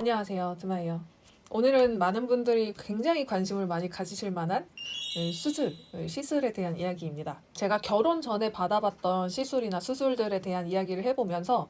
안녕하세요, 드마예요. 오늘은 많은 분들이 굉장히 관심을 많이 가지실 만한 시술에 대한 이야기입니다. 제가 결혼 전에 받아봤던 시술이나 수술들에 대한 이야기를 해보면서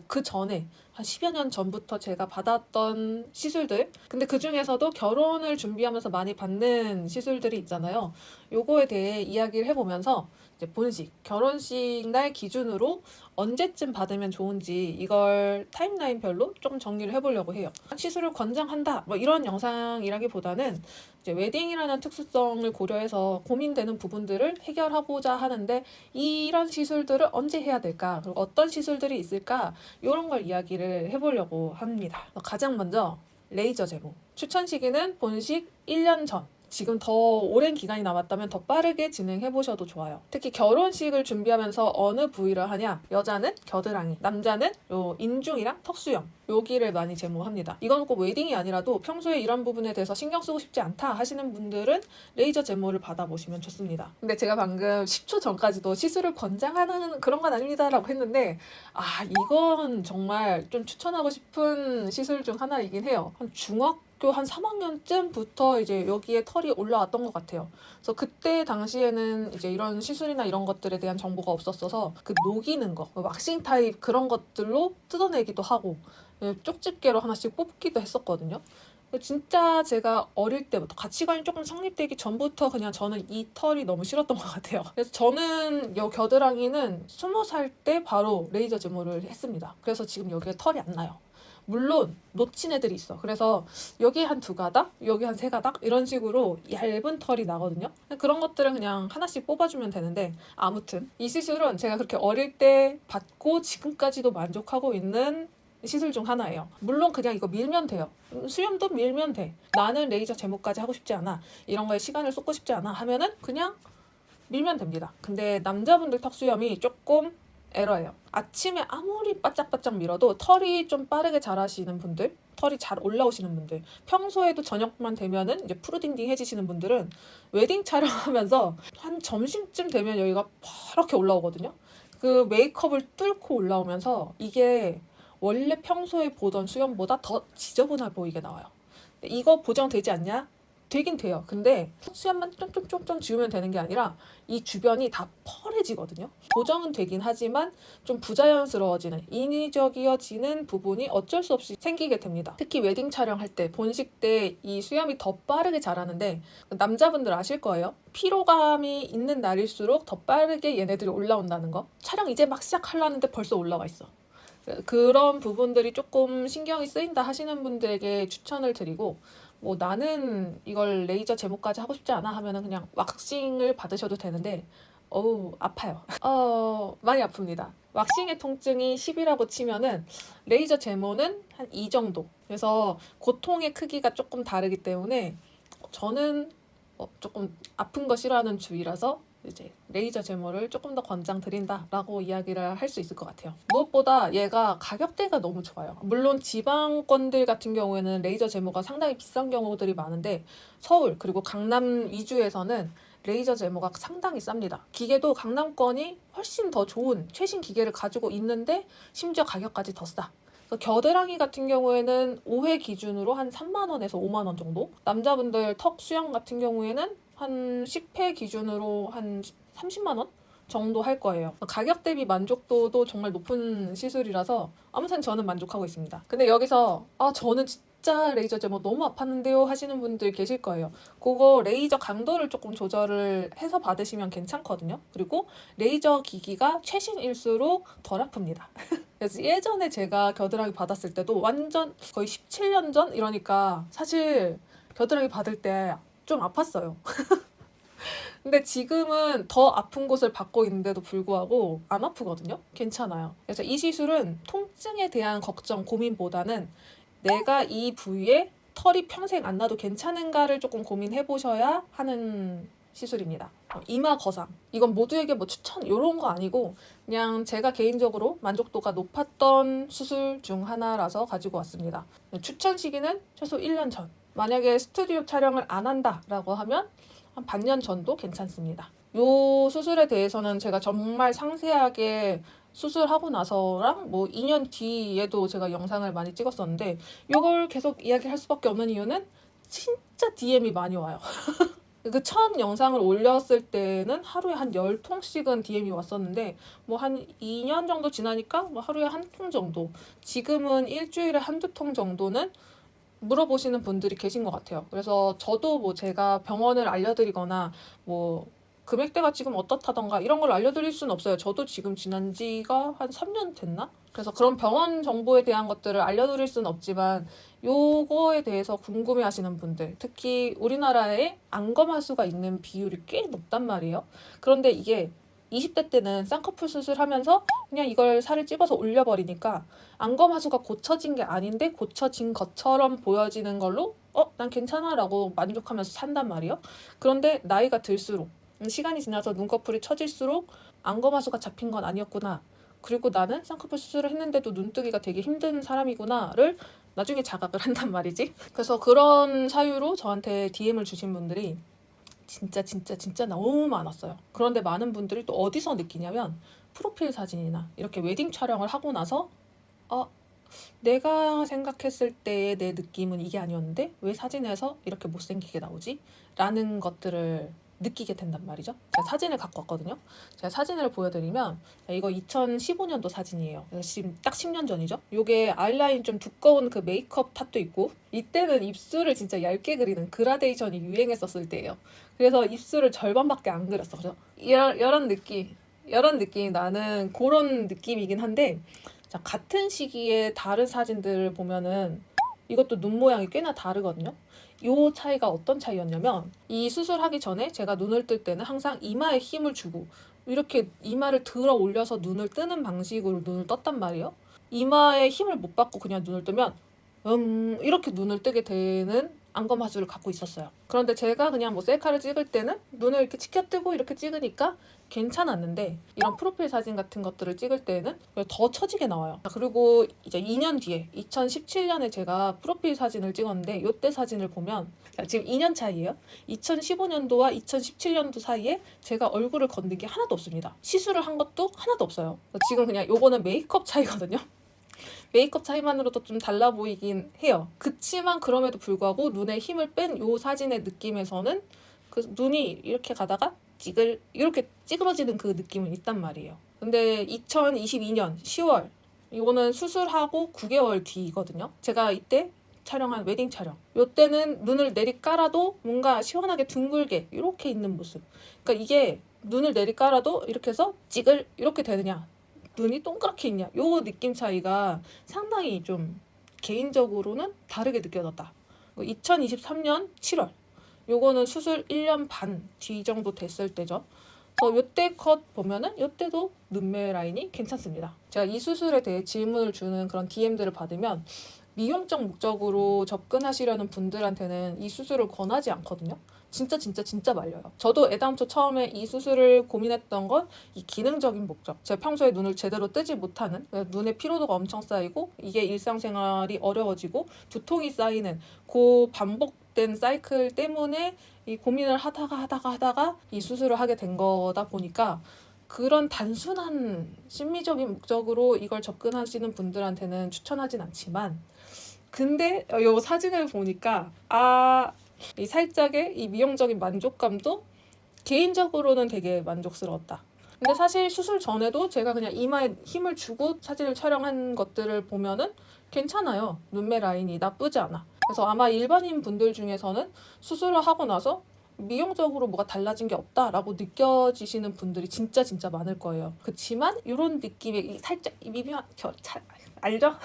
그 전에 한 10여 년 전부터 제가 받았던 시술들, 근데 그 중에서도 결혼을 준비하면서 많이 받는 시술들이 있잖아요. 요거에 대해 이야기를 해보면서 이제 본식, 결혼식 날 기준으로 언제쯤 받으면 좋은지 이걸 타임라인별로 좀 정리를 해보려고 해요. 시술을 권장한다 이런 영상이라기보다는 이제 웨딩이라는 특수성을 고려해서 고민되는 부분들을 해결하고자 하는데 이런 시술들을 언제 해야 될까? 그리고 어떤 시술들이 있을까? 이런 걸 이야기를 해보려고 합니다. 가장 먼저 레이저 제모. 추천 시기는 본식 1년 전. 지금 더 오랜 기간이 남았다면 더 빠르게 진행해 보셔도 좋아요. 특히 결혼식을 준비하면서 어느 부위를 하냐? 여자는 겨드랑이, 남자는 요 인중이랑 턱수염 여기를 많이 제모합니다. 이건 꼭 웨딩이 아니라도 평소에 이런 부분에 대해서 신경 쓰고 싶지 않다 하시는 분들은 레이저 제모를 받아보시면 좋습니다. 근데 제가 방금 10초 전까지도 시술을 권장하는 그런 건 아닙니다 라고 했는데 이건 정말 좀 추천하고 싶은 시술 중 하나이긴 해요. 한 중학교 한 3학년쯤부터 이제 여기에 털이 올라왔던 것 같아요. 그래서 그때 당시에는 이제 이런 시술이나 이런 것들에 대한 정보가 없었어서 그 녹이는 거, 왁싱 타입 그런 것들로 뜯어내기도 하고 쪽집게로 하나씩 뽑기도 했었거든요. 진짜 제가 어릴 때부터 가치관이 조금 성립되기 전부터 그냥 저는 이 털이 너무 싫었던 것 같아요. 그래서 저는 이 겨드랑이는 20살 때 바로 레이저 제모를 했습니다. 그래서 지금 여기에 털이 안 나요. 물론 놓친 애들이 있어. 그래서 여기 한 2가닥, 여기 한 3가닥 이런 식으로 얇은 털이 나거든요. 그런 것들은 그냥 하나씩 뽑아주면 되는데 아무튼 이 시술은 제가 그렇게 어릴 때 받고 지금까지도 만족하고 있는 시술 중 하나예요. 물론 그냥 이거 밀면 돼요. 수염도 밀면 돼. 나는 레이저 제모까지 하고 싶지 않아. 이런 거에 시간을 쏟고 싶지 않아 하면은 그냥 밀면 됩니다. 근데 남자분들 턱수염이 조금 에러예요. 아침에 아무리 바짝바짝 밀어도 털이 좀 빠르게 자라시는 분들, 털이 잘 올라오시는 분들, 평소에도 저녁만 되면은 이제 푸르딩딩해지시는 분들은 웨딩 촬영하면서 한 점심쯤 되면 여기가 파랗게 올라오거든요. 그 메이크업을 뚫고 올라오면서 이게 원래 평소에 보던 수염보다 더 지저분해 보이게 나와요. 이거 보정되지 않냐? 되긴 돼요. 근데 수염만 좀 지우면 되는 게 아니라 이 주변이 다 펄해지거든요. 보정은 되긴 하지만 좀 부자연스러워지는, 인위적이어지는 부분이 어쩔 수 없이 생기게 됩니다. 특히 웨딩 촬영할 때, 본식 때 이 수염이 더 빠르게 자라는데 남자분들 아실 거예요. 피로감이 있는 날일수록 더 빠르게 얘네들이 올라온다는 거. 촬영 이제 막 시작하려는데 벌써 올라와 있어. 그런 부분들이 조금 신경이 쓰인다 하시는 분들에게 추천을 드리고 나는 이걸 레이저 제모까지 하고 싶지 않아 하면은 그냥 왁싱을 받으셔도 되는데 아파요. 많이 아픕니다. 왁싱의 통증이 10이라고 치면은 레이저 제모는 한 2 정도. 그래서 고통의 크기가 조금 다르기 때문에 저는 조금 아픈 거 싫어하는 주의라서 이제 레이저 제모를 조금 더 권장드린다라고 이야기를 할 수 있을 것 같아요. 무엇보다 얘가 가격대가 너무 좋아요. 물론 지방권들 같은 경우에는 레이저 제모가 상당히 비싼 경우들이 많은데 서울 그리고 강남 위주에서는 레이저 제모가 상당히 쌉니다. 기계도 강남권이 훨씬 더 좋은 최신 기계를 가지고 있는데 심지어 가격까지 더 싸. 겨드랑이 같은 경우에는 5회 기준으로 한 3만 원에서 5만 원 정도. 남자분들 턱 수영 같은 경우에는 한 10회 기준으로 한 30만 원 정도 할 거예요. 가격 대비 만족도도 정말 높은 시술이라서 아무튼 저는 만족하고 있습니다. 근데 여기서 저는 진짜 레이저 제모 너무 아팠는데요 하시는 분들 계실 거예요. 그거 레이저 강도를 조금 조절을 해서 받으시면 괜찮거든요. 그리고 레이저 기기가 최신일수록 덜 아픕니다. 그래서 예전에 제가 겨드랑이 받았을 때도 완전 거의 17년 전 이러니까 사실 겨드랑이 받을 때 좀 아팠어요. 근데 지금은 더 아픈 곳을 받고 있는데도 불구하고 안 아프거든요. 괜찮아요. 그래서 이 시술은 통증에 대한 걱정, 고민보다는 내가 이 부위에 털이 평생 안 나도 괜찮은가를 조금 고민해 보셔야 하는 시술입니다. 이마 거상. 이건 모두에게 추천 이런 거 아니고 그냥 제가 개인적으로 만족도가 높았던 수술 중 하나라서 가지고 왔습니다. 추천 시기는 최소 1년 전. 만약에 스튜디오 촬영을 안 한다라고 하면 한 반년 전도 괜찮습니다. 이 수술에 대해서는 제가 정말 상세하게 수술하고 나서랑 뭐 2년 뒤에도 제가 영상을 많이 찍었었는데 이걸 계속 이야기할 수밖에 없는 이유는 진짜 DM이 많이 와요. 그 첫 영상을 올렸을 때는 하루에 한 10통씩은 DM이 왔었는데 뭐 한 2년 정도 지나니까 뭐 하루에 한 통 정도, 지금은 일주일에 한두 통 정도는 물어보시는 분들이 계신 것 같아요. 그래서 저도 뭐 제가 병원을 알려드리거나 뭐 금액대가 지금 어떻다던가 이런 걸 알려드릴 수는 없어요. 저도 지금 지난 지가 한 3년 됐나? 그래서 그런 병원 정보에 대한 것들을 알려드릴 수는 없지만 요거에 대해서 궁금해 하시는 분들, 특히 우리나라에 안검 하수가 있는 비율이 꽤 높단 말이에요. 그런데 이게 20대 때는 쌍꺼풀 수술하면서 그냥 이걸 살을 찝어서 올려버리니까 안검 하수가 고쳐진 게 아닌데 고쳐진 것처럼 보여지는 걸로 난 괜찮아 라고 만족하면서 산단 말이에요. 그런데 나이가 들수록 시간이 지나서 눈꺼풀이 처질수록 안검 하수가 잡힌 건 아니었구나. 그리고 나는 쌍꺼풀 수술을 했는데도 눈뜨기가 되게 힘든 사람이구나를 나중에 자각을 한단 말이지. 그래서 그런 사유로 저한테 DM을 주신 분들이 진짜 너무 많았어요. 그런데 많은 분들이 또 어디서 느끼냐면 프로필 사진이나 이렇게 웨딩 촬영을 하고 나서 내가 생각했을 때의 내 느낌은 이게 아니었는데 왜 사진에서 이렇게 못생기게 나오지? 라는 것들을 느끼게 된단 말이죠. 제가 사진을 갖고 왔거든요. 제가 사진을 보여드리면 이거 2015년도 사진이에요. 그래서 지금 딱 10년 전이죠. 이게 아이라인 좀 두꺼운 그 메이크업 탓도 있고 이때는 입술을 진짜 얇게 그리는 그라데이션이 유행했었을 때예요. 그래서 입술을 절반밖에 안 그렸어. 그래서 이런 느낌이 나는 그런 느낌이긴 한데 자, 같은 시기에 다른 사진들을 보면은 이것도 눈 모양이 꽤나 다르거든요. 요 차이가 어떤 차이였냐면 이 수술하기 전에 제가 눈을 뜰 때는 항상 이마에 힘을 주고 이렇게 이마를 들어 올려서 눈을 뜨는 방식으로 눈을 떴단 말이에요. 이마에 힘을 못 받고 그냥 눈을 뜨면 이렇게 눈을 뜨게 되는 안검 하수를 갖고 있었어요. 그런데 제가 그냥 뭐 셀카를 찍을 때는 눈을 이렇게 치켜뜨고 이렇게 찍으니까 괜찮았는데 이런 프로필 사진 같은 것들을 찍을 때는 더 처지게 나와요. 그리고 이제 2년 뒤에 2017년에 제가 프로필 사진을 찍었는데 이때 사진을 보면 지금 2년 차이에요. 2015년도와 2017년도 사이에 제가 얼굴을 건든 게 하나도 없습니다. 시술을 한 것도 하나도 없어요. 지금 그냥 요거는 메이크업 차이거든요. 메이크업 차이만으로도 좀 달라 보이긴 해요. 그치만 그럼에도 불구하고 눈에 힘을 뺀 요 사진의 느낌에서는 그 눈이 이렇게 가다가 이렇게 찌그러지는 그 느낌은 있단 말이에요. 근데 2022년 10월 이거는 수술하고 9개월 뒤거든요. 제가 이때 촬영한 웨딩 촬영. 요때는 눈을 내리 깔아도 뭔가 시원하게 둥글게 이렇게 있는 모습. 그러니까 이게 눈을 내리 깔아도 이렇게 해서 이렇게 되느냐, 눈이 동그랗게 있냐, 요 느낌 차이가 상당히 좀 개인적으로는 다르게 느껴졌다. 2023년 7월 요거는 수술 1년 반 뒤 정도 됐을 때죠. 그래서 요때 컷 보면은 요때도 눈매 라인이 괜찮습니다. 제가 이 수술에 대해 질문을 주는 그런 DM들을 받으면 미용적 목적으로 접근하시려는 분들한테는 이 수술을 권하지 않거든요. 진짜 말려요. 저도 애당초 처음에 이 수술을 고민했던 건 이 기능적인 목적. 제가 평소에 눈을 제대로 뜨지 못하는, 눈에 피로도가 엄청 쌓이고 이게 일상생활이 어려워지고 두통이 쌓이는 그 반복된 사이클 때문에 이 고민을 하다가 이 수술을 하게 된 거다 보니까 그런 단순한 심미적인 목적으로 이걸 접근하시는 분들한테는 추천하진 않지만 근데 이 사진을 보니까 이 살짝의 이 미용적인 만족감도 개인적으로는 되게 만족스러웠다. 근데 사실 수술 전에도 제가 그냥 이마에 힘을 주고 사진을 촬영한 것들을 보면은 괜찮아요. 눈매 라인이 나쁘지 않아. 그래서 아마 일반인 분들 중에서는 수술을 하고 나서 미용적으로 뭐가 달라진 게 없다라고 느껴지시는 분들이 진짜 많을 거예요. 그치만 이런 느낌의 살짝 미묘한 알죠?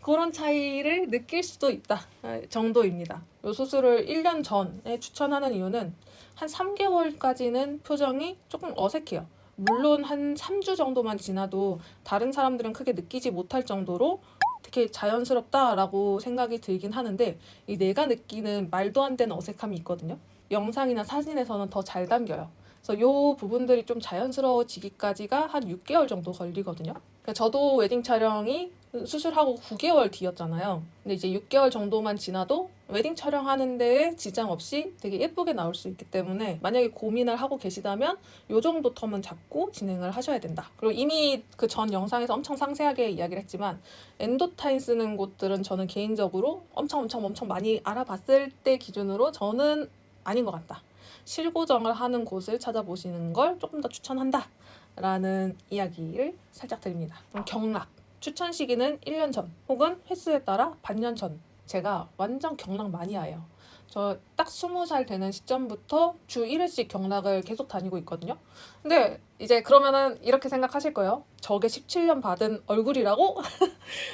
그런 차이를 느낄 수도 있다 정도입니다. 이 수술을 1년 전에 추천하는 이유는 한 3개월까지는 표정이 조금 어색해요. 물론 한 3주 정도만 지나도 다른 사람들은 크게 느끼지 못할 정도로 되게 자연스럽다라고 생각이 들긴 하는데 이 내가 느끼는 말도 안 되는 어색함이 있거든요. 영상이나 사진에서는 더 잘 담겨요. 그래서 이 부분들이 좀 자연스러워지기까지가 한 6개월 정도 걸리거든요. 저도 웨딩 촬영이 수술하고 9개월 뒤였잖아요. 근데 이제 6개월 정도만 지나도 웨딩 촬영하는 데에 지장 없이 되게 예쁘게 나올 수 있기 때문에 만약에 고민을 하고 계시다면 요 정도 텀은 잡고 진행을 하셔야 된다. 그리고 이미 그 전 영상에서 엄청 상세하게 이야기를 했지만 엔도타인 쓰는 곳들은 저는 개인적으로 엄청 많이 알아봤을 때 기준으로 저는 아닌 것 같다. 실고정을 하는 곳을 찾아보시는 걸 조금 더 추천한다. 라는 이야기를 살짝 드립니다. 그럼 경락. 추천 시기는 1년 전 혹은 횟수에 따라 반년 전. 제가 완전 경락 마니아예요. 저 딱 20살 되는 시점부터 주 1회씩 경락을 계속 다니고 있거든요. 근데 이제 그러면은 이렇게 생각하실 거예요. 저게 17년 받은 얼굴이라고?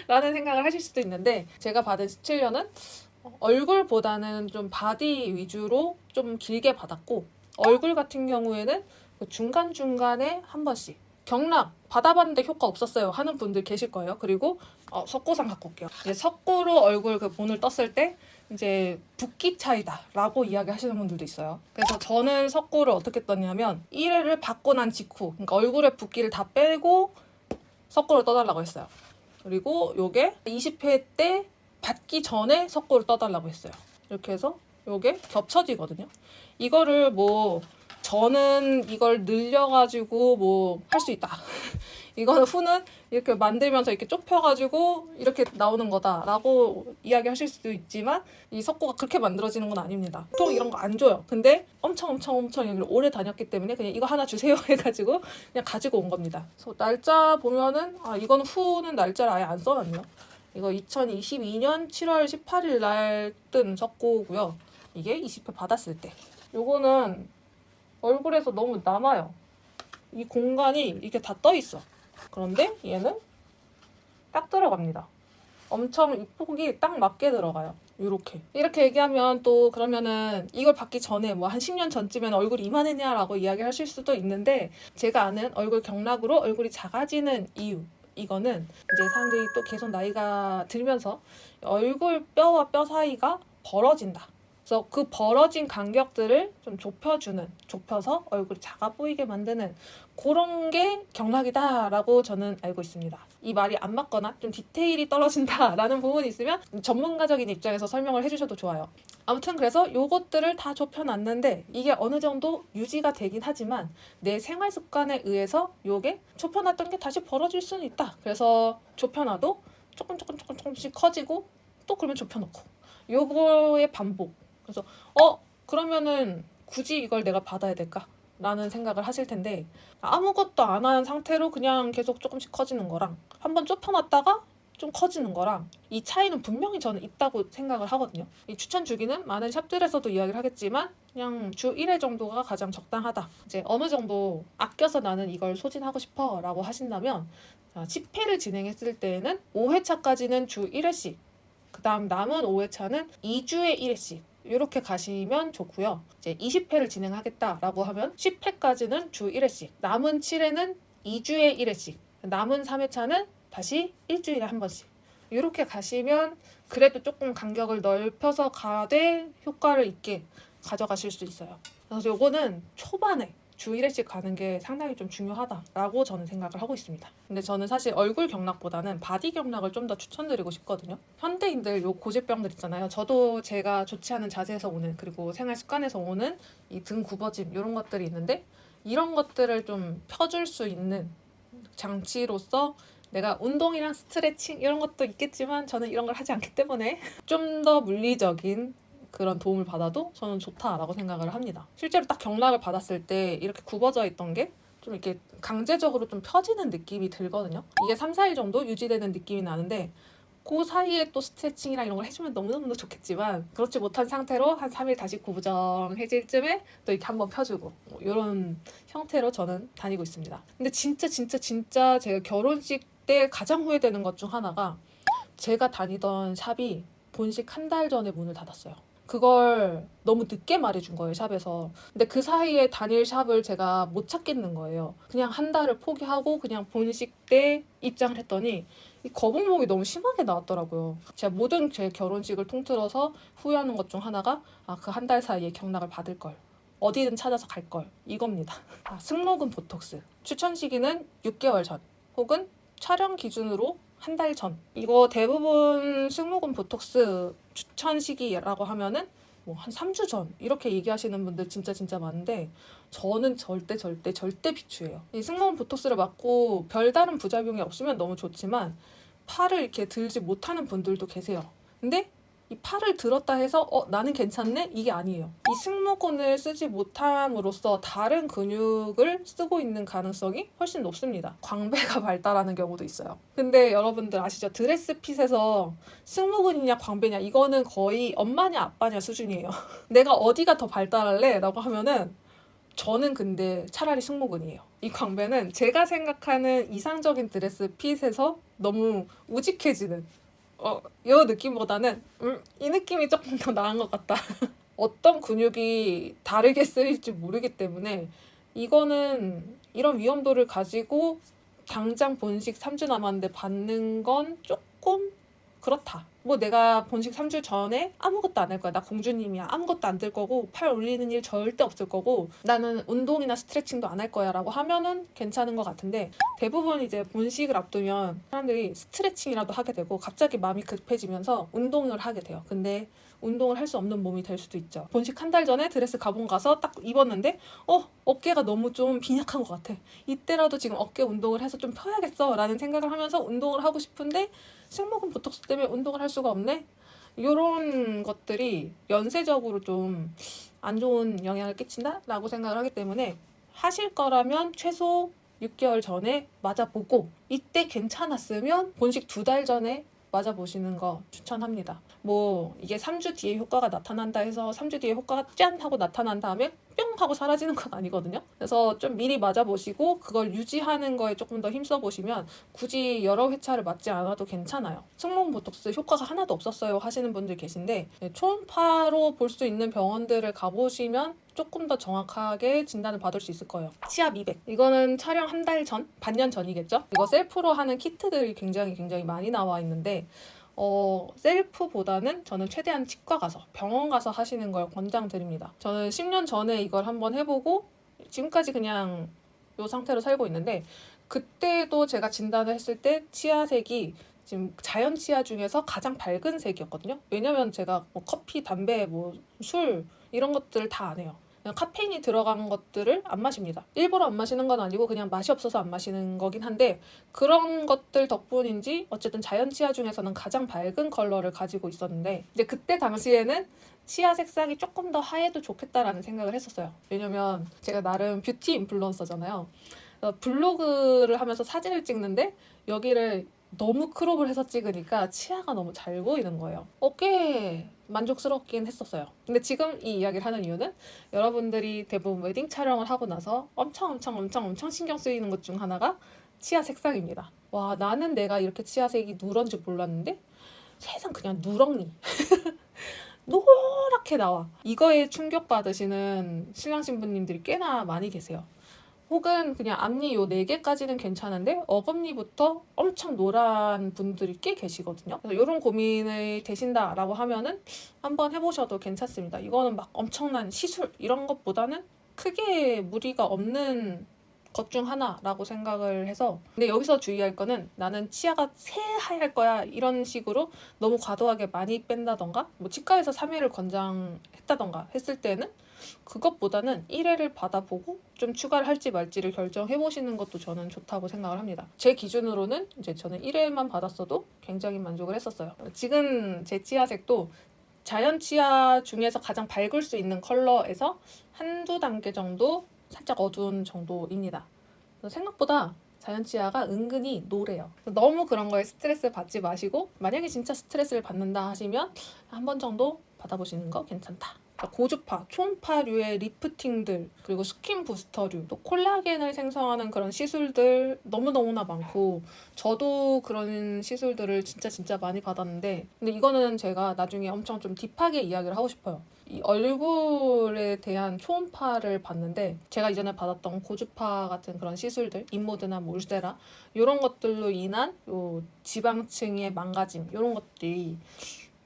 라는 생각을 하실 수도 있는데 제가 받은 17년은 얼굴보다는 좀 바디 위주로 좀 길게 받았고 얼굴 같은 경우에는 중간중간에 한 번씩 경락 받아봤는데 효과 없었어요 하는 분들 계실 거예요. 그리고 석고상 갖고 올게요. 이제 석고로 얼굴 그 본을 떴을 때 이제 붓기 차이다 라고 이야기하시는 분들도 있어요. 그래서 저는 석고를 어떻게 떴냐면 1회를 받고 난 직후, 그러니까 얼굴에 붓기를 다 빼고 석고를 떠달라고 했어요. 그리고 요게 20회 때 받기 전에 석고를 떠달라고 했어요. 이렇게 해서 요게 겹쳐지거든요. 이거를 뭐 저는 이걸 늘려가지고 뭐 할 수 있다. 이거는 후는 이렇게 만들면서 이렇게 좁혀가지고 이렇게 나오는 거다라고 이야기하실 수도 있지만 이 석고가 그렇게 만들어지는 건 아닙니다. 보통 이런 거 안 줘요. 근데 엄청 여기를 오래 다녔기 때문에 그냥 이거 하나 주세요 해가지고 그냥 가지고 온 겁니다. 그래서 날짜 보면은 이거는 후는 날짜를 아예 안 써놨네요. 이거 2022년 7월 18일 날 뜬 석고고요. 이게 20회 받았을 때. 요거는 얼굴에서 너무 남아요. 이 공간이 이렇게 다 떠 있어. 그런데 얘는 딱 들어갑니다. 엄청 이 폭이 딱 맞게 들어가요. 이렇게 얘기하면 또 그러면은 이걸 받기 전에 뭐 한 10년 전쯤엔 얼굴이 이만했냐라고 이야기하실 수도 있는데 제가 아는 얼굴 경락으로 얼굴이 작아지는 이유 이거는 이제 사람들이 또 계속 나이가 들면서 얼굴 뼈와 뼈 사이가 벌어진다. 그래서 그 벌어진 간격들을 좀 좁혀서 얼굴이 작아 보이게 만드는 그런 게 경락이다라고 저는 알고 있습니다. 이 말이 안 맞거나 좀 디테일이 떨어진다라는 부분이 있으면 전문가적인 입장에서 설명을 해주셔도 좋아요. 아무튼 그래서 요것들을 다 좁혀놨는데 이게 어느 정도 유지가 되긴 하지만 내 생활 습관에 의해서 요게 좁혀놨던 게 다시 벌어질 수는 있다. 그래서 좁혀놔도 조금씩 커지고 또 그러면 좁혀놓고 요거의 반복. 그래서 그러면은 굳이 이걸 내가 받아야 될까? 라는 생각을 하실 텐데 아무것도 안 한 상태로 그냥 계속 조금씩 커지는 거랑 한번 좁혀놨다가 좀 커지는 거랑 이 차이는 분명히 저는 있다고 생각을 하거든요. 이 추천 주기는 많은 샵들에서도 이야기를 하겠지만 그냥 주 1회 정도가 가장 적당하다. 이제 어느 정도 아껴서 나는 이걸 소진하고 싶어 라고 하신다면 10회를 진행했을 때에는 5회차까지는 주 1회씩 그 다음 남은 5회차는 2주에 1회씩 이렇게 가시면 좋고요. 이제 20회를 진행하겠다라고 하면 10회까지는 주 1회씩, 남은 7회는 2주에 1회씩, 남은 3회차는 다시 일주일에 한 번씩. 이렇게 가시면 그래도 조금 간격을 넓혀서 가되 효과를 있게 가져가실 수 있어요. 그래서 요거는 초반에 주 1회씩 가는 게 상당히 좀 중요하다라고 저는 생각을 하고 있습니다. 근데 저는 사실 얼굴 경락보다는 바디 경락을 좀 더 추천드리고 싶거든요. 현대인들 요 고질병들 있잖아요. 저도 제가 좋지 않은 자세에서 오는 그리고 생활 습관에서 오는 이 등 굽어짐 이런 것들이 있는데 이런 것들을 좀 펴줄 수 있는 장치로서 내가 운동이랑 스트레칭 이런 것도 있겠지만 저는 이런 걸 하지 않기 때문에 좀 더 물리적인 그런 도움을 받아도 저는 좋다라고 생각을 합니다. 실제로 딱 경락을 받았을 때 이렇게 굽어져 있던 게 좀 이렇게 강제적으로 좀 펴지는 느낌이 들거든요. 이게 3, 4일 정도 유지되는 느낌이 나는데 그 사이에 또 스트레칭이랑 이런 걸 해주면 너무너무 좋겠지만 그렇지 못한 상태로 한 3일 다시 구부정해질 쯤에 또 이렇게 한번 펴주고 뭐 이런 형태로 저는 다니고 있습니다. 근데 진짜 제가 결혼식 때 가장 후회되는 것 중 하나가 제가 다니던 샵이 본식 한 달 전에 문을 닫았어요. 그걸 너무 늦게 말해준 거예요, 샵에서. 근데 그 사이에 다닐 샵을 제가 못 찾겠는 거예요. 그냥 한 달을 포기하고 그냥 본식 때 입장을 했더니 이 거북목이 너무 심하게 나왔더라고요. 제가 모든 제 결혼식을 통틀어서 후회하는 것 중 하나가 그 한 달 사이에 경락을 받을 걸. 어디든 찾아서 갈 걸. 이겁니다. 승모근 보톡스. 추천 시기는 6개월 전 혹은 촬영 기준으로 한 달 전. 이거 대부분 승모근 보톡스 추천 시기라고 하면은 뭐 한 3주 전 이렇게 얘기하시는 분들 진짜 많은데 저는 절대 비추예요. 이 승모근 보톡스를 맞고 별다른 부작용이 없으면 너무 좋지만 팔을 이렇게 들지 못하는 분들도 계세요. 근데 이 팔을 들었다 해서 나는 괜찮네? 이게 아니에요. 이 승모근을 쓰지 못함으로써 다른 근육을 쓰고 있는 가능성이 훨씬 높습니다. 광배가 발달하는 경우도 있어요. 근데 여러분들 아시죠? 드레스핏에서 승모근이냐 광배냐 이거는 거의 엄마냐 아빠냐 수준이에요. 내가 어디가 더 발달할래? 라고 하면은 저는 근데 차라리 승모근이에요. 이 광배는 제가 생각하는 이상적인 드레스핏에서 너무 우직해지는 이 느낌보다는 이 느낌이 조금 더 나은 것 같다. 어떤 근육이 다르게 쓰일지 모르기 때문에 이거는 이런 위험도를 가지고 당장 본식 3주 남았는데 받는 건 조금 그렇다. 뭐 내가 본식 3주 전에 아무것도 안 할 거야. 나 공주님이야. 아무것도 안 들 거고 팔 올리는 일 절대 없을 거고 나는 운동이나 스트레칭도 안 할 거야 라고 하면은 괜찮은 것 같은데 대부분 이제 본식을 앞두면 사람들이 스트레칭이라도 하게 되고 갑자기 마음이 급해지면서 운동을 하게 돼요. 근데 운동을 할 수 없는 몸이 될 수도 있죠. 본식 한 달 전에 드레스 가본 가서 딱 입었는데 어깨가 너무 좀 빈약한 것 같아. 이때라도 지금 어깨 운동을 해서 좀 펴야겠어 라는 생각을 하면서 운동을 하고 싶은데 승모근 보톡스 때문에 운동을 할 수가 없네? 이런 것들이 연쇄적으로 좀 안 좋은 영향을 끼친다라고 생각을 하기 때문에 하실 거라면 최소 6개월 전에 맞아보고 이때 괜찮았으면 본식 2달 전에 맞아보시는 거 추천합니다. 뭐 이게 3주 뒤에 효과가 나타난다 해서 3주 뒤에 효과가 짠 하고 나타난 다음에 뿅 하고 사라지는 건 아니거든요. 그래서 좀 미리 맞아보시고 그걸 유지하는 거에 조금 더 힘써보시면 굳이 여러 회차를 맞지 않아도 괜찮아요. 승모근 보톡스 효과가 하나도 없었어요 하시는 분들 계신데 초음파로 볼 수 있는 병원들을 가보시면 조금 더 정확하게 진단을 받을 수 있을 거예요. 치아 미백. 이거는 촬영 한 달 전? 반년 전이겠죠? 이거 셀프로 하는 키트들이 굉장히 많이 나와 있는데 셀프보다는 저는 최대한 치과 가서 병원 가서 하시는 걸 권장드립니다. 저는 10년 전에 이걸 한번 해보고 지금까지 그냥 이 상태로 살고 있는데 그때도 제가 진단을 했을 때 치아색이 지금 자연 치아 중에서 가장 밝은 색이었거든요. 왜냐면 제가 뭐 커피, 담배, 뭐 술 이런 것들을 다 안 해요. 그냥 카페인이 들어간 것들을 안 마십니다. 일부러 안 마시는 건 아니고 그냥 맛이 없어서 안 마시는 거긴 한데 그런 것들 덕분인지 어쨌든 자연 치아 중에서는 가장 밝은 컬러를 가지고 있었는데 이제 그때 당시에는 치아 색상이 조금 더 하얘도 좋겠다라는 생각을 했었어요. 왜냐면 제가 나름 뷰티 인플루언서잖아요. 블로그를 하면서 사진을 찍는데 여기를 너무 크롭을 해서 찍으니까 치아가 너무 잘 보이는 거예요. 꽤 만족스럽긴 했었어요. 근데 지금 이 이야기를 하는 이유는 여러분들이 대부분 웨딩 촬영을 하고 나서 엄청 신경 쓰이는 것 중 하나가 치아 색상입니다. 와, 나는 내가 이렇게 치아색이 누런지 몰랐는데 세상 그냥 누렁니. 노랗게 나와. 이거에 충격받으시는 신랑 신부님들이 꽤나 많이 계세요. 혹은 그냥 앞니 요 4개까지는 괜찮은데 어금니부터 엄청 노란 분들이 꽤 계시거든요. 그래서 이런 고민을 되신다라고 하면은 한번 해보셔도 괜찮습니다. 이거는 막 엄청난 시술 이런 것보다는 크게 무리가 없는 것 중 하나라고 생각을 해서 근데 여기서 주의할 거는 나는 치아가 새하얄 거야 이런 식으로 너무 과도하게 많이 뺀다던가 뭐 치과에서 3회를 권장했다던가 했을 때는 그것보다는 1회를 받아보고 좀 추가를 할지 말지를 결정해 보시는 것도 저는 좋다고 생각을 합니다. 제 기준으로는 이제 저는 1회만 받았어도 굉장히 만족을 했었어요. 지금 제 치아색도 자연 치아 중에서 가장 밝을 수 있는 컬러에서 한두 단계 정도 살짝 어두운 정도입니다. 생각보다 자연 치아가 은근히 노래요. 너무 그런 거에 스트레스 받지 마시고 만약에 진짜 스트레스를 받는다 하시면 한 번 정도 받아보시는 거 괜찮다. 고주파, 초음파류의 리프팅들 그리고 스킨 부스터류 또 콜라겐을 생성하는 그런 시술들 너무너무나 많고 저도 그런 시술들을 진짜 많이 받았는데 근데 이거는 제가 나중에 엄청 좀 딥하게 이야기를 하고 싶어요. 이 얼굴에 대한 초음파를 봤는데 제가 이전에 받았던 고주파 같은 그런 시술들 인모드나 뭐 울세라 이런 것들로 인한 요 지방층의 망가짐 이런 것들이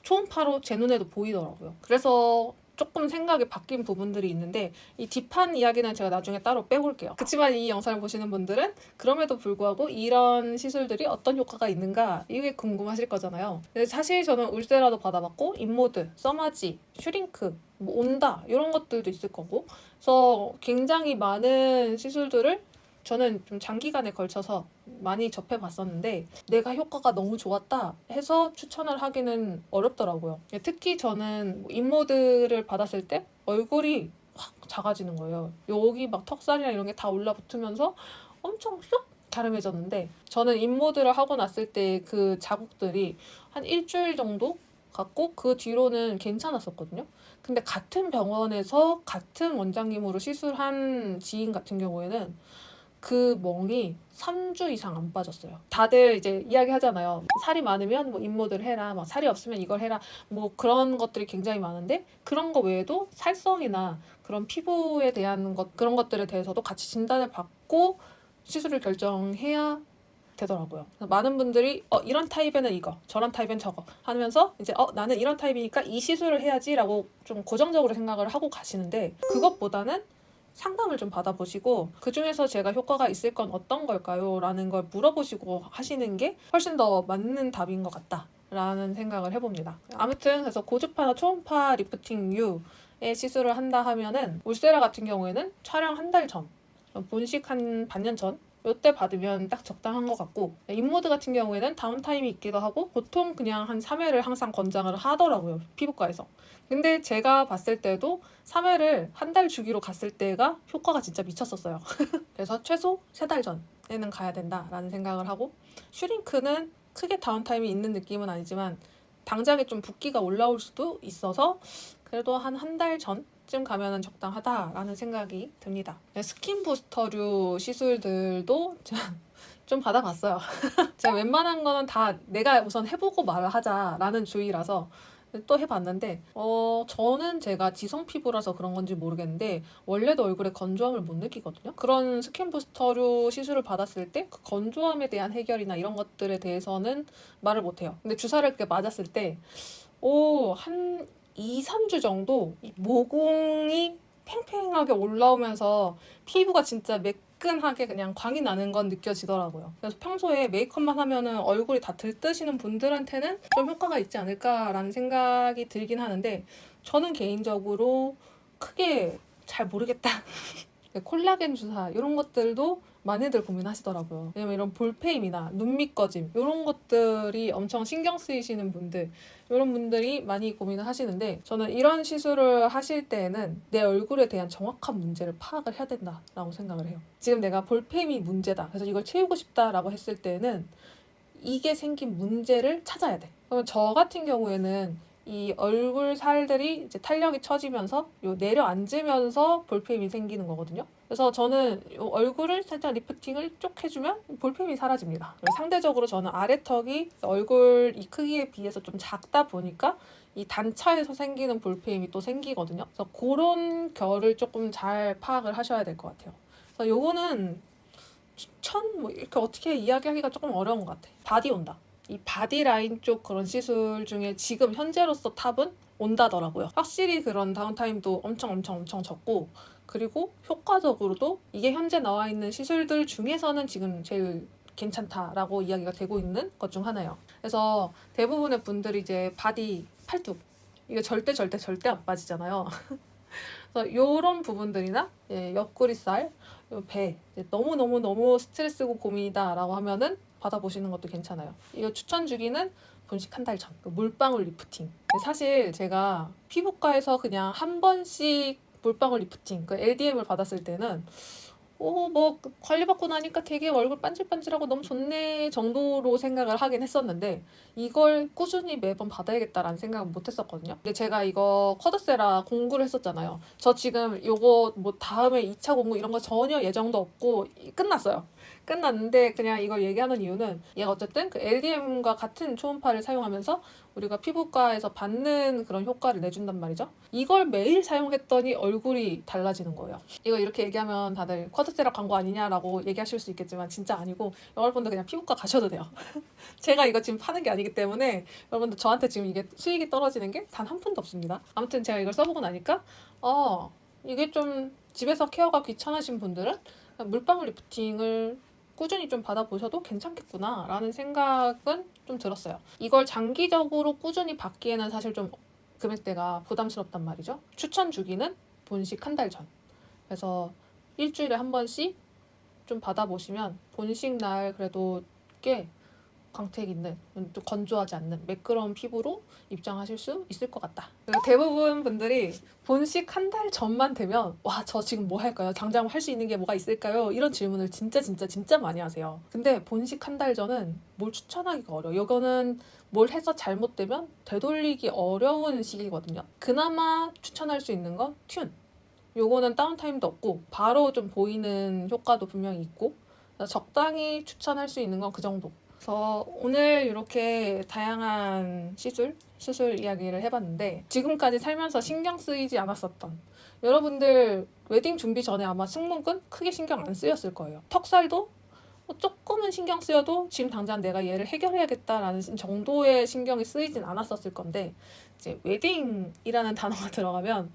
초음파로 제 눈에도 보이더라고요. 그래서 조금 생각이 바뀐 부분들이 있는데 이 딥한 이야기는 제가 나중에 따로 빼볼게요. 그렇지만 이 영상을 보시는 분들은 그럼에도 불구하고 이런 시술들이 어떤 효과가 있는가 이게 궁금하실 거잖아요. 근데 사실 저는 울세라도 받아봤고 인모드, 써마지, 슈링크, 뭐 온다 이런 것들도 있을 거고 그래서 굉장히 많은 시술들을 저는 좀 장기간에 걸쳐서 많이 접해봤었는데 내가 효과가 너무 좋았다 해서 추천을 하기는 어렵더라고요. 특히 저는 인모드를 받았을 때 얼굴이 확 작아지는 거예요. 여기 막 턱살이나 이런 게 다 올라붙으면서 엄청 쏙 갸름해졌는데 저는 인모드를 하고 났을 때 그 자국들이 한 일주일 정도 갔고 그 뒤로는 괜찮았었거든요. 근데 같은 병원에서 같은 원장님으로 시술한 지인 같은 경우에는 그 멍이 3주 이상 안 빠졌어요. 다들 이제 이야기 하잖아요. 살이 많으면 뭐 인모드를 해라, 막 살이 없으면 이걸 해라, 뭐 그런 것들이 굉장히 많은데 그런 거 외에도 살성이나 그런 피부에 대한 그런 것들에 대해서도 같이 진단을 받고 시술을 결정해야 되더라고요. 많은 분들이 이런 타입에는 이거, 저런 타입엔 저거 하면서 이제 나는 이런 타입이니까 이 시술을 해야지라고 좀 고정적으로 생각을 하고 가시는데 그것보다는 상담을 좀 받아보시고 그 중에서 제가 효과가 있을 건 어떤 걸까요? 라는 걸 물어보시고 하시는 게 훨씬 더 맞는 답인 것 같다 라는 생각을 해봅니다. 아무튼 그래서 고주파나 초음파 리프팅 U의 시술을 한다 하면은 울세라 같은 경우에는 촬영 한 달 전, 본식 한 반년 전 이때 받으면 딱 적당한 것 같고 인모드 같은 경우에는 다운타임이 있기도 하고 보통 그냥 한 3회를 항상 권장을 하더라고요. 피부과에서. 근데 제가 봤을 때도 3회를 한 달 주기로 갔을 때가 효과가 진짜 미쳤었어요. 그래서 최소 3달 전에는 가야 된다라는 생각을 하고 슈링크는 크게 다운타임이 있는 느낌은 아니지만 당장에 좀 붓기가 올라올 수도 있어서 그래도 한 달 전쯤 가면 적당하다라는 생각이 듭니다. 스킨 부스터류 시술들도 좀 받아봤어요. 제가 웬만한 거는 다 내가 우선 해보고 말을 하자라는 주의라서 또 해봤는데 저는 제가 지성 피부라서 그런 건지 모르겠는데 원래도 얼굴에 건조함을 못 느끼거든요. 그런 스킨 부스터류 시술을 받았을 때 그 건조함에 대한 해결이나 이런 것들에 대해서는 말을 못해요. 근데 주사를 그렇게 맞았을 때 한 2, 3주 정도 이 모공이 팽팽하게 올라오면서 피부가 진짜 매끈하게 그냥 광이 나는 건 느껴지더라고요. 그래서 평소에 메이크업만 하면은 얼굴이 다 들뜨시는 분들한테는 좀 효과가 있지 않을까라는 생각이 들긴 하는데 저는 개인적으로 크게 잘 모르겠다. 콜라겐 주사 이런 것들도 많이들 고민하시더라고요. 왜냐면 이런 볼페임이나 눈 미꺼짐 이런 것들이 엄청 신경 쓰이시는 분들 이런 분들이 많이 고민을 하시는데 저는 이런 시술을 하실 때에는 내 얼굴에 대한 정확한 문제를 파악을 해야 된다라고 생각을 해요. 지금 내가 볼페임이 문제다. 그래서 이걸 채우고 싶다라고 했을 때는 이게 생긴 문제를 찾아야 돼. 그러면 저 같은 경우에는 이 얼굴 살들이 이제 탄력이 처지면서 요 내려앉으면서 볼페임이 생기는 거거든요. 그래서 저는 요 얼굴을 살짝 리프팅을 쭉 해주면 볼페임이 사라집니다. 상대적으로 저는 아래턱이 얼굴 이 크기에 비해서 좀 작다 보니까 이 단차에서 생기는 볼페임이 또 생기거든요. 그래서 그런 결을 조금 잘 파악을 하셔야 될 것 같아요. 그래서 요거는 추천 뭐 이렇게 어떻게 이야기하기가 조금 어려운 것 같아. 바디 온다. 이 바디 라인 쪽 그런 시술 중에 지금 현재로서 탑은 온다더라고요. 확실히 그런 다운타임도 엄청 적고 그리고 효과적으로도 이게 현재 나와 있는 시술들 중에서는 지금 제일 괜찮다라고 이야기가 되고 있는 것 중 하나예요. 그래서 대부분의 분들이 이제 바디 팔뚝 이게 절대 안 빠지잖아요. 그래서 이런 부분들이나 옆구리살, 배 너무 스트레스고 고민이다라고 하면은 받아보시는 것도 괜찮아요. 이거 추천 주기는 본식 한 달 전. 물방울 리프팅. 사실 제가 피부과에서 그냥 한 번씩 물방울 리프팅, 그 LDM을 받았을 때는 뭐 관리받고 나니까 되게 얼굴 반질반질하고 너무 좋네 정도로 생각을 하긴 했었는데 이걸 꾸준히 매번 받아야겠다라는 생각은 못 했었거든요. 근데 제가 이거 쿼드세라 공부를 했었잖아요. 저 지금 요거 뭐 다음에 2차 공부 이런 거 전혀 예정도 없고 끝났어요. 끝났는데 그냥 이걸 얘기하는 이유는 얘가 어쨌든 그 LDM과 같은 초음파를 사용하면서 우리가 피부과에서 받는 그런 효과를 내준단 말이죠. 이걸 매일 사용했더니 얼굴이 달라지는 거예요. 이거 이렇게 얘기하면 다들 쿼드세라 광고 아니냐라고 얘기하실 수 있겠지만 진짜 아니고 여러분들 그냥 피부과 가셔도 돼요. 제가 이거 지금 파는 게 아니기 때문에 여러분들 저한테 지금 이게 수익이 떨어지는 게 단 한 푼도 없습니다. 아무튼 제가 이걸 써보고 나니까 이게 좀 집에서 케어가 귀찮으신 분들은 물방울 리프팅을 꾸준히 좀 받아보셔도 괜찮겠구나 라는 생각은 좀 들었어요. 이걸 장기적으로 꾸준히 받기에는 사실 좀 금액대가 부담스럽단 말이죠. 추천 주기는 본식 한 달 전. 그래서 일주일에 한 번씩 좀 받아보시면 본식 날 그래도 꽤 광택 있는, 또 건조하지 않는 매끄러운 피부로 입장하실 수 있을 것 같다. 그리고 대부분 분들이 본식 한 달 전만 되면 와, 저 지금 뭐 할까요? 당장 할 수 있는 게 뭐가 있을까요? 이런 질문을 진짜 많이 하세요. 근데 본식 한 달 전은 뭘 추천하기가 어려워요. 이거는 뭘 해서 잘못되면 되돌리기 어려운 시기거든요. 그나마 추천할 수 있는 건 튠. 요거는 다운타임도 없고 바로 좀 보이는 효과도 분명히 있고 적당히 추천할 수 있는 건 그 정도. 그래서 오늘 이렇게 다양한 수술 이야기를 해봤는데 지금까지 살면서 신경 쓰이지 않았었던 여러분들 웨딩 준비 전에 아마 승모근 크게 신경 안 쓰였을 거예요. 턱살도 뭐 조금은 신경 쓰여도 지금 당장 내가 얘를 해결해야겠다라는 정도의 신경이 쓰이진 않았었을 건데 이제 웨딩이라는 단어가 들어가면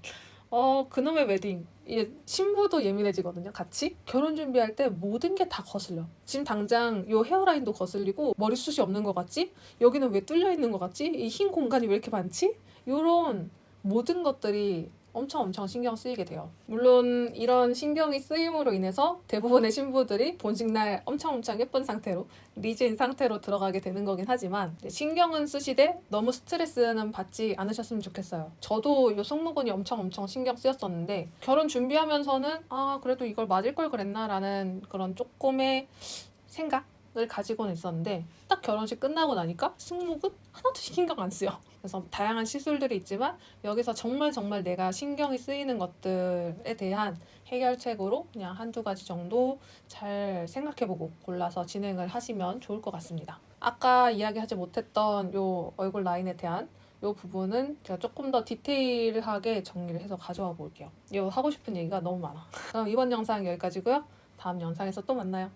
그놈의 웨딩. 이게 신부도 예민해지거든요, 같이. 결혼 준비할 때 모든 게 다 거슬려. 지금 당장 요 헤어라인도 거슬리고, 머리숱이 없는 것 같지? 여기는 왜 뚫려 있는 것 같지? 이 흰 공간이 왜 이렇게 많지? 요런 모든 것들이 엄청 신경 쓰이게 돼요. 물론 이런 신경이 쓰임으로 인해서 대부분의 신부들이 본식날 엄청 예쁜 상태로 리즈인 상태로 들어가게 되는 거긴 하지만 신경은 쓰시되 너무 스트레스는 받지 않으셨으면 좋겠어요. 저도 이 승모근이 엄청 신경 쓰였었는데 결혼 준비하면서는 그래도 이걸 맞을 걸 그랬나 라는 그런 조금의 생각을 가지고는 있었는데 딱 결혼식 끝나고 나니까 승모근 하나도 신경 안 쓰여. 그래서 다양한 시술들이 있지만 여기서 정말 내가 신경이 쓰이는 것들에 대한 해결책으로 그냥 한두 가지 정도 잘 생각해보고 골라서 진행을 하시면 좋을 것 같습니다. 아까 이야기하지 못했던 요 얼굴 라인에 대한 요 부분은 제가 조금 더 디테일하게 정리를 해서 가져와 볼게요. 요 하고 싶은 얘기가 너무 많아. 그럼 이번 영상 여기까지고요. 다음 영상에서 또 만나요.